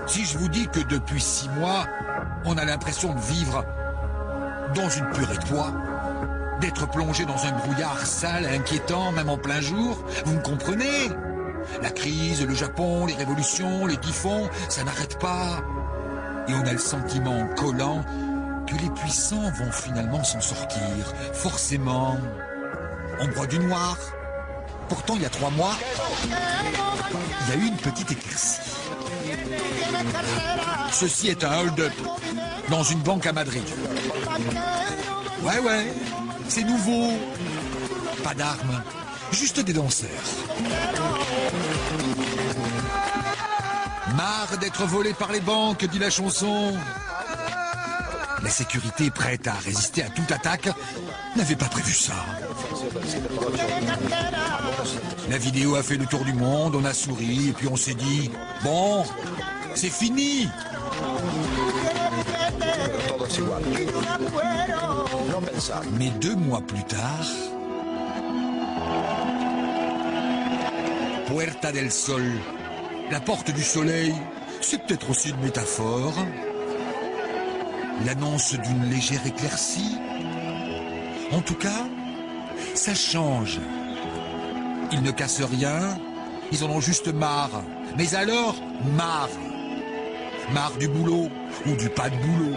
Si je vous dis que depuis 6 mois, on a l'impression de vivre dans une purée de pois, d'être plongé dans un brouillard sale, inquiétant, même en plein jour, vous me comprenez? La crise, le Japon, les révolutions, les typhons, ça n'arrête pas. Et on a le sentiment collant que les puissants vont finalement s'en sortir, forcément. On broie du noir. Pourtant, il y a 3 mois, il y a eu une petite éclaircie. Ceci est un hold-up dans une banque à Madrid. Ouais, c'est nouveau. Pas d'armes, juste des danseurs. Marre d'être volé par les banques, dit la chanson. La sécurité, prête à résister à toute attaque, n'avait pas prévu ça. La vidéo a fait le tour du monde, on a souri, et puis on s'est dit, bon, c'est fini. Mais 2 mois plus tard, Puerta del Sol, la porte du soleil, c'est peut-être aussi une métaphore. L'annonce d'une légère éclaircie. En tout cas, ça change. Ils ne cassent rien, ils en ont juste marre. Mais alors, marre. Marre du boulot ou du pas de boulot.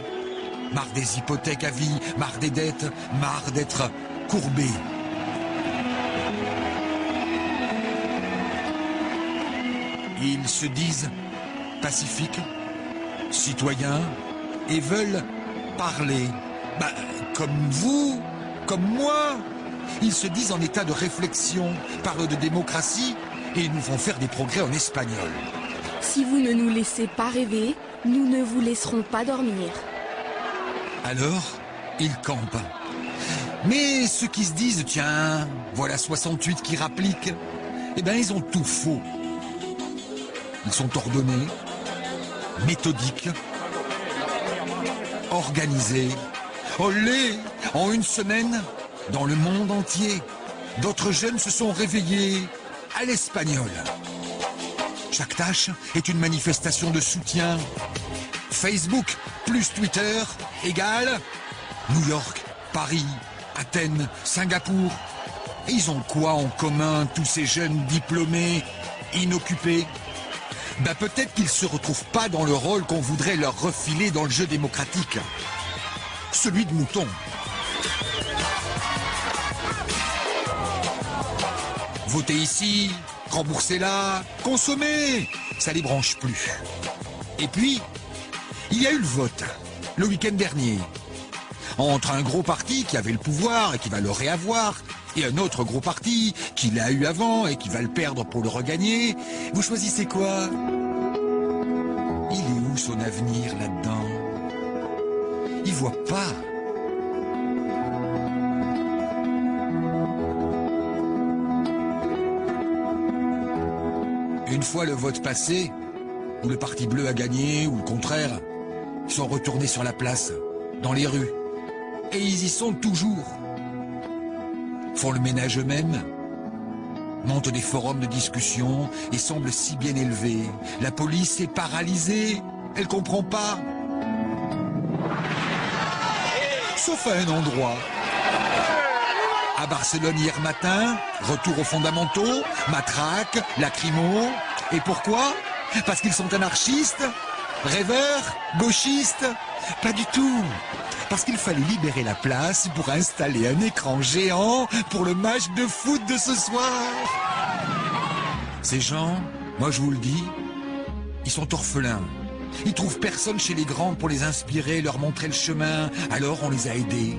Marre des hypothèques à vie, marre des dettes, marre d'être courbé. Ils se disent pacifiques, citoyens, et veulent parler. Comme vous, comme moi. Ils se disent en état de réflexion, parlent de démocratie et nous font faire des progrès en espagnol. Si vous ne nous laissez pas rêver, nous ne vous laisserons pas dormir. Alors, ils campent. Mais ceux qui se disent, tiens, voilà 68 qui rappliquent, eh bien ils ont tout faux. Ils sont ordonnés, méthodiques, organisés. Olé! En 1 semaine, dans le monde entier, d'autres jeunes se sont réveillés à l'espagnol. Chaque tâche est une manifestation de soutien. Facebook plus Twitter égale New York, Paris, Athènes, Singapour. Et ils ont quoi en commun, tous ces jeunes diplômés, inoccupés? Peut-être qu'ils ne se retrouvent pas dans le rôle qu'on voudrait leur refiler dans le jeu démocratique. Celui de mouton. Votez ici, remboursez là, consommez. Ça les branche plus. Et puis, il y a eu le vote, le week-end dernier. Entre un gros parti qui avait le pouvoir et qui va le réavoir, et un autre gros parti qui l'a eu avant et qui va le perdre pour le regagner, vous choisissez quoi? Il est où son avenir là-dedans? Il voit pas. Une fois le vote passé, où le parti bleu a gagné, ou le contraire, ils sont retournés sur la place, dans les rues. Et ils y sont toujours. Font le ménage eux-mêmes, montent des forums de discussion et semblent si bien élevés. La police est paralysée, elle comprend pas. Sauf à un endroit. À Barcelone hier matin, retour aux fondamentaux, matraque, lacrymo. Et pourquoi? Parce qu'ils sont anarchistes, rêveurs, gauchistes? Pas du tout. Parce qu'il fallait libérer la place pour installer un écran géant pour le match de foot de ce soir. Ces gens, moi je vous le dis, ils sont orphelins. Ils trouvent personne chez les grands pour les inspirer, leur montrer le chemin, alors on les a aidés.